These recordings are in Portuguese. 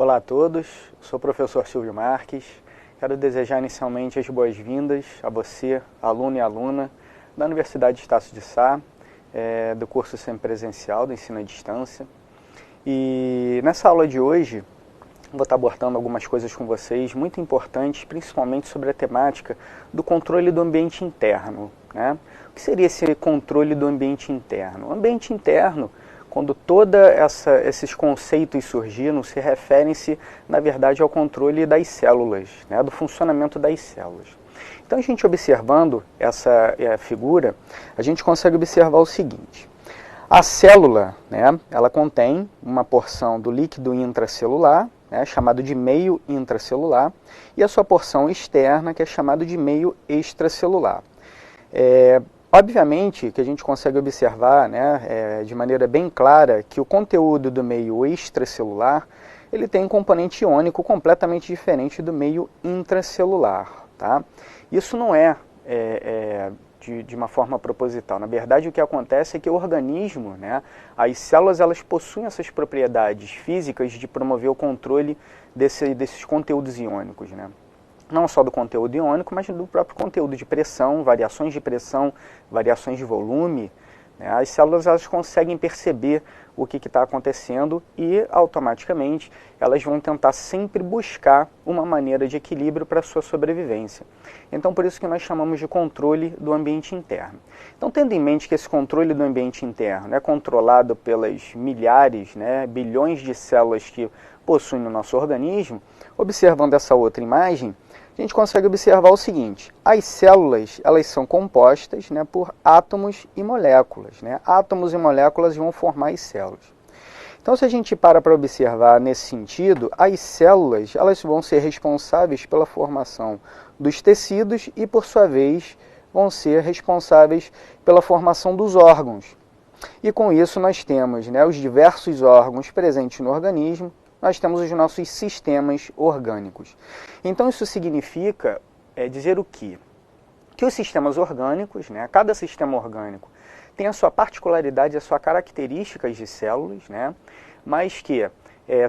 Olá a todos, sou o professor Silvio Marques. Quero desejar inicialmente as boas-vindas a você, aluno e aluna da Universidade de Estácio de Sá, do curso semipresencial do ensino à distância. E nessa aula de hoje, vou estar abordando algumas coisas com vocês muito importantes, principalmente sobre a temática do controle do ambiente interno, né? O que seria esse controle do ambiente interno? O ambiente interno, quando todos esses conceitos surgiram, se referem-se, na verdade, ao controle das células, né? Do funcionamento das células. Então, a gente observando essa figura, a gente consegue observar o seguinte. A célula, né, ela contém uma porção do líquido intracelular, né, chamado de meio intracelular, e a sua porção externa, que é chamado de meio extracelular. Obviamente que a gente consegue observar, né, de maneira bem clara que o conteúdo do meio extracelular ele tem um componente iônico completamente diferente do meio intracelular. Tá? Isso não é, de uma forma proposital. Na verdade, o que acontece é que o organismo, né, as células, elas possuem essas propriedades físicas de promover o controle desses conteúdos iônicos, né? Não só do conteúdo iônico, mas do próprio conteúdo de pressão, variações de volume. Né? As células elas conseguem perceber o que está acontecendo e, automaticamente, elas vão tentar sempre buscar uma maneira de equilíbrio para a sua sobrevivência. Então, por isso que nós chamamos de controle do ambiente interno. Então, tendo em mente que esse controle do ambiente interno é controlado pelas milhares, né, bilhões de células que possuem no nosso organismo, observando essa outra imagem, a gente consegue observar o seguinte: as células elas são compostas, né, por átomos e moléculas. Né? Átomos e moléculas vão formar as células. Então, se a gente para observar nesse sentido, as células elas vão ser responsáveis pela formação dos tecidos e, por sua vez, vão ser responsáveis pela formação dos órgãos. E com isso nós temos, né, os diversos órgãos presentes no organismo. Nós temos os nossos sistemas orgânicos. Então, isso significa dizer o quê? Que os sistemas orgânicos, né, cada sistema orgânico, tem a sua particularidade, as suas características de células, né, mas que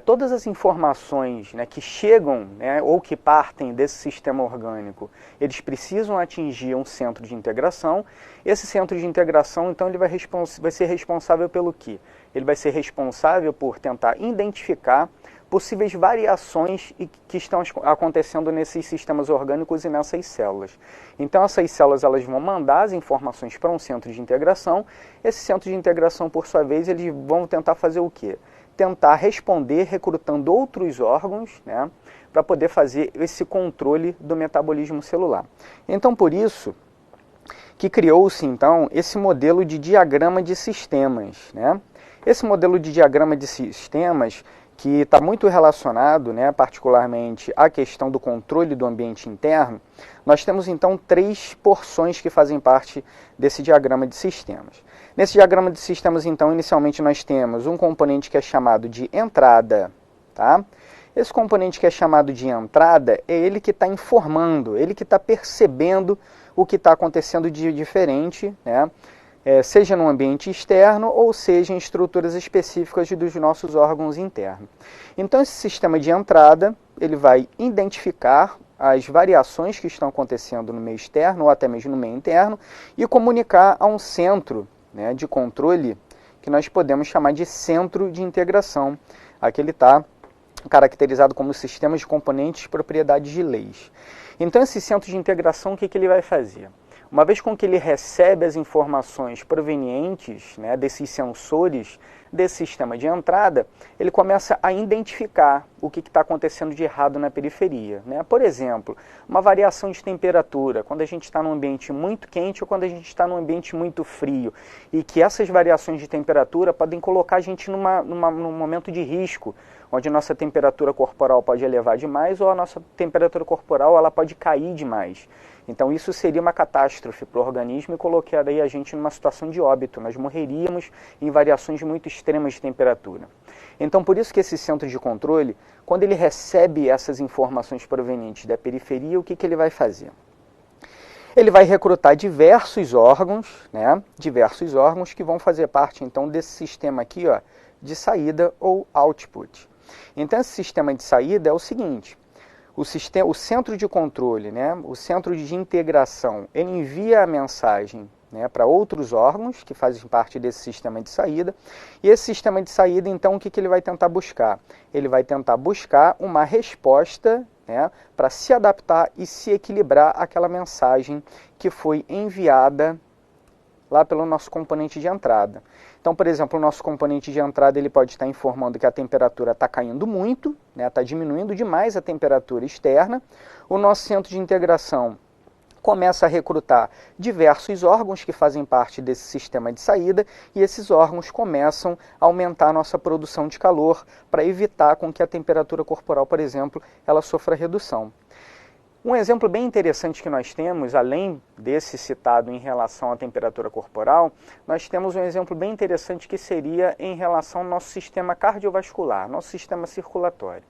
todas as informações, né, que chegam, né, ou que partem desse sistema orgânico, eles precisam atingir um centro de integração. Esse centro de integração, então, ele vai ser responsável pelo quê? Ele vai ser responsável por tentar identificar possíveis variações que estão acontecendo nesses sistemas orgânicos e nessas células. Então, essas células elas vão mandar as informações para um centro de integração. Esse centro de integração, por sua vez, eles vão tentar fazer o quê? Tentar responder recrutando outros órgãos, né, para poder fazer esse controle do metabolismo celular. Então, por isso que criou-se, então, esse modelo de diagrama de sistemas. Né? Esse modelo de diagrama de sistemas que está muito relacionado, né, particularmente à questão do controle do ambiente interno, nós temos então 3 porções que fazem parte desse diagrama de sistemas. Nesse diagrama de sistemas, então, inicialmente nós temos um componente que é chamado de entrada. Tá? Esse componente que é chamado de entrada é ele que está informando, ele que está percebendo o que está acontecendo de diferente, né? Seja no ambiente externo ou seja em estruturas específicas dos nossos órgãos internos. Então, esse sistema de entrada ele vai identificar as variações que estão acontecendo no meio externo ou até mesmo no meio interno e comunicar a um centro, né, de controle que nós podemos chamar de centro de integração. Aqui ele está caracterizado como sistemas de componentes, propriedades de leis. Então, esse centro de integração, o que ele vai fazer? Uma vez com que ele recebe as informações provenientes, né, desses sensores desse sistema de entrada, ele começa a identificar o que está acontecendo de errado na periferia. Né? Por exemplo, uma variação de temperatura, quando a gente está num ambiente muito quente ou quando a gente está num ambiente muito frio, e que essas variações de temperatura podem colocar a gente num momento de risco, onde a nossa temperatura corporal pode elevar demais ou a nossa temperatura corporal ela pode cair demais. Então isso seria uma catástrofe para o organismo e colocaria a gente numa situação de óbito. Nós morreríamos em variações muito extremas de temperatura. Então por isso que esse centro de controle, quando ele recebe essas informações provenientes da periferia, o que ele vai fazer? Ele vai recrutar diversos órgãos, né? Diversos órgãos que vão fazer parte então desse sistema aqui, ó, de saída ou output. Então esse sistema de saída é o seguinte: o centro de controle, né, o centro de integração, ele envia a mensagem, né, para outros órgãos que fazem parte desse sistema de saída, e esse sistema de saída, então, o que ele vai tentar buscar? Ele vai tentar buscar uma resposta, né, para se adaptar e se equilibrar àquela mensagem que foi enviada lá pelo nosso componente de entrada. Então, por exemplo, o nosso componente de entrada ele pode estar informando que a temperatura está caindo muito, né, está diminuindo demais a temperatura externa. O nosso centro de integração começa a recrutar diversos órgãos que fazem parte desse sistema de saída, e esses órgãos começam a aumentar a nossa produção de calor para evitar com que a temperatura corporal, por exemplo, ela sofra redução. Um exemplo bem interessante que nós temos, além desse citado em relação à temperatura corporal, nós temos um exemplo bem interessante que seria em relação ao nosso sistema cardiovascular, nosso sistema circulatório.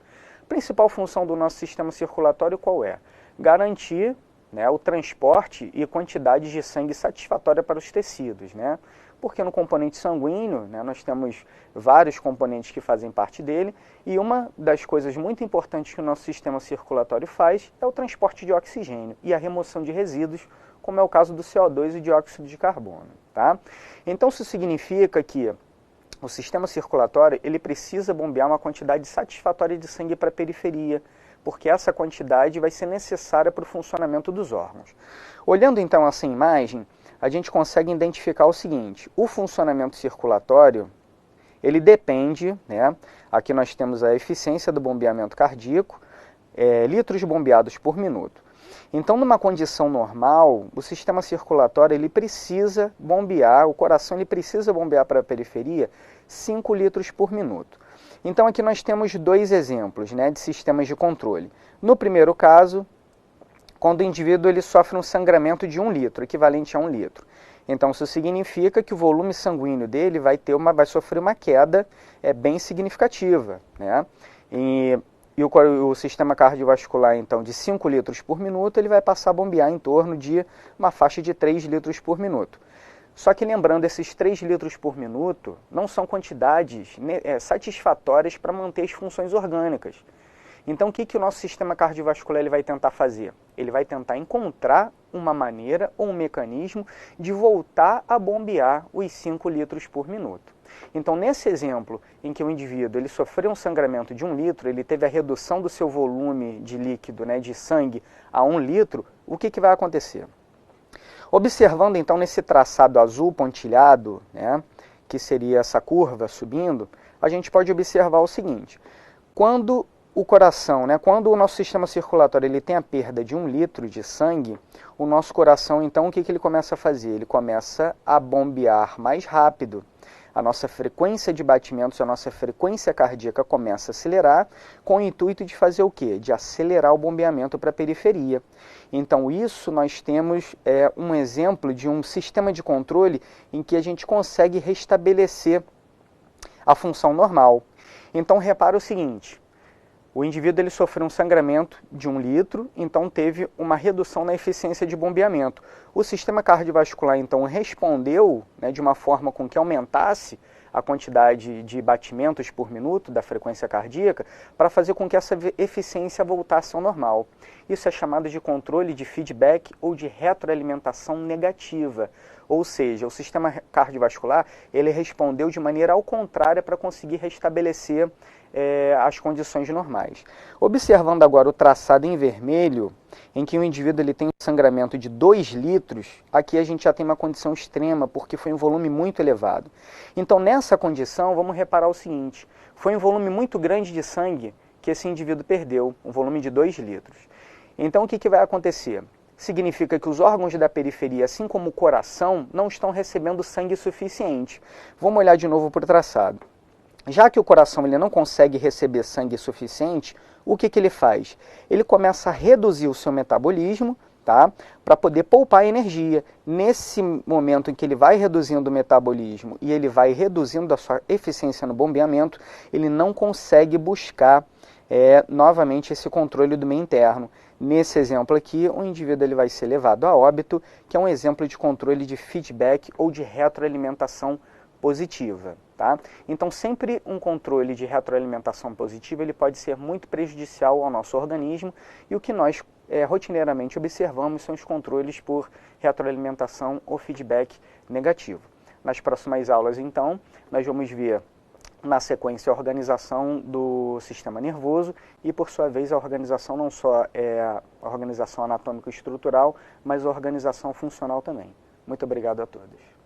A principal função do nosso sistema circulatório qual é? Garantir, né, o transporte e quantidade de sangue satisfatória para os tecidos, né? Porque no componente sanguíneo, né, nós temos vários componentes que fazem parte dele, e uma das coisas muito importantes que o nosso sistema circulatório faz é o transporte de oxigênio e a remoção de resíduos, como é o caso do CO2 e dióxido de carbono. Tá? Então isso significa que o sistema circulatório ele precisa bombear uma quantidade satisfatória de sangue para a periferia, porque essa quantidade vai ser necessária para o funcionamento dos órgãos. Olhando então essa imagem, a gente consegue identificar o seguinte: o funcionamento circulatório, ele depende, né, aqui nós temos a eficiência do bombeamento cardíaco, litros bombeados por minuto. Então, numa condição normal, o sistema circulatório ele precisa bombear, o coração ele precisa bombear para a periferia 5 litros por minuto. Então, aqui nós temos dois exemplos, né, de sistemas de controle. No primeiro caso, quando o indivíduo ele sofre um sangramento de 1 litro, equivalente a 1 litro. Então, isso significa que o volume sanguíneo dele vai sofrer uma queda bem significativa, né? E o sistema cardiovascular, então, de 5 litros por minuto, ele vai passar a bombear em torno de uma faixa de 3 litros por minuto. Só que lembrando, esses 3 litros por minuto não são quantidades satisfatórias para manter as funções orgânicas. Então, o que o nosso sistema cardiovascular ele vai tentar fazer? Ele vai tentar encontrar uma maneira ou um mecanismo de voltar a bombear os 5 litros por minuto. Então, nesse exemplo em que o indivíduo ele sofreu um sangramento de 1 litro, ele teve a redução do seu volume de líquido, né, de sangue, a 1 litro, o que vai acontecer? Observando então nesse traçado azul pontilhado, né, que seria essa curva subindo, a gente pode observar o seguinte: quando o coração, né, quando o nosso sistema circulatório ele tem a perda de 1 litro de sangue, o nosso coração, então, o que ele começa a fazer? Ele começa a bombear mais rápido. A nossa frequência de batimentos, a nossa frequência cardíaca começa a acelerar, com o intuito de fazer o quê? De acelerar o bombeamento para a periferia. Então, isso nós temos um exemplo de um sistema de controle em que a gente consegue restabelecer a função normal. Então, repara o seguinte: o indivíduo ele sofreu um sangramento de 1 litro, então teve uma redução na eficiência de bombeamento. O sistema cardiovascular, então, respondeu, né, de uma forma com que aumentasse a quantidade de batimentos por minuto da frequência cardíaca para fazer com que essa eficiência voltasse ao normal. Isso é chamado de controle de feedback ou de retroalimentação negativa. Ou seja, o sistema cardiovascular ele respondeu de maneira ao contrário para conseguir restabelecer as condições normais. Observando agora o traçado em vermelho, em que o indivíduo ele tem um sangramento de 2 litros, aqui a gente já tem uma condição extrema, porque foi um volume muito elevado. Então, nessa condição, vamos reparar o seguinte: foi um volume muito grande de sangue que esse indivíduo perdeu, um volume de 2 litros. Então, o que vai acontecer? Significa que os órgãos da periferia, assim como o coração, não estão recebendo sangue suficiente. Vamos olhar de novo para o traçado. Já que o coração ele não consegue receber sangue suficiente, o que ele faz? Ele começa a reduzir o seu metabolismo, tá? Para poder poupar energia. Nesse momento em que ele vai reduzindo o metabolismo e ele vai reduzindo a sua eficiência no bombeamento, ele não consegue buscar novamente esse controle do meio interno. Nesse exemplo aqui, o indivíduo ele vai ser levado a óbito, que é um exemplo de controle de feedback ou de retroalimentação positiva. Tá? Então, sempre um controle de retroalimentação positiva ele pode ser muito prejudicial ao nosso organismo, e o que nós rotineiramente observamos são os controles por retroalimentação ou feedback negativo. Nas próximas aulas, então, nós vamos ver na sequência a organização do sistema nervoso e, por sua vez, a organização não só a organização anatômico-estrutural, mas a organização funcional também. Muito obrigado a todos.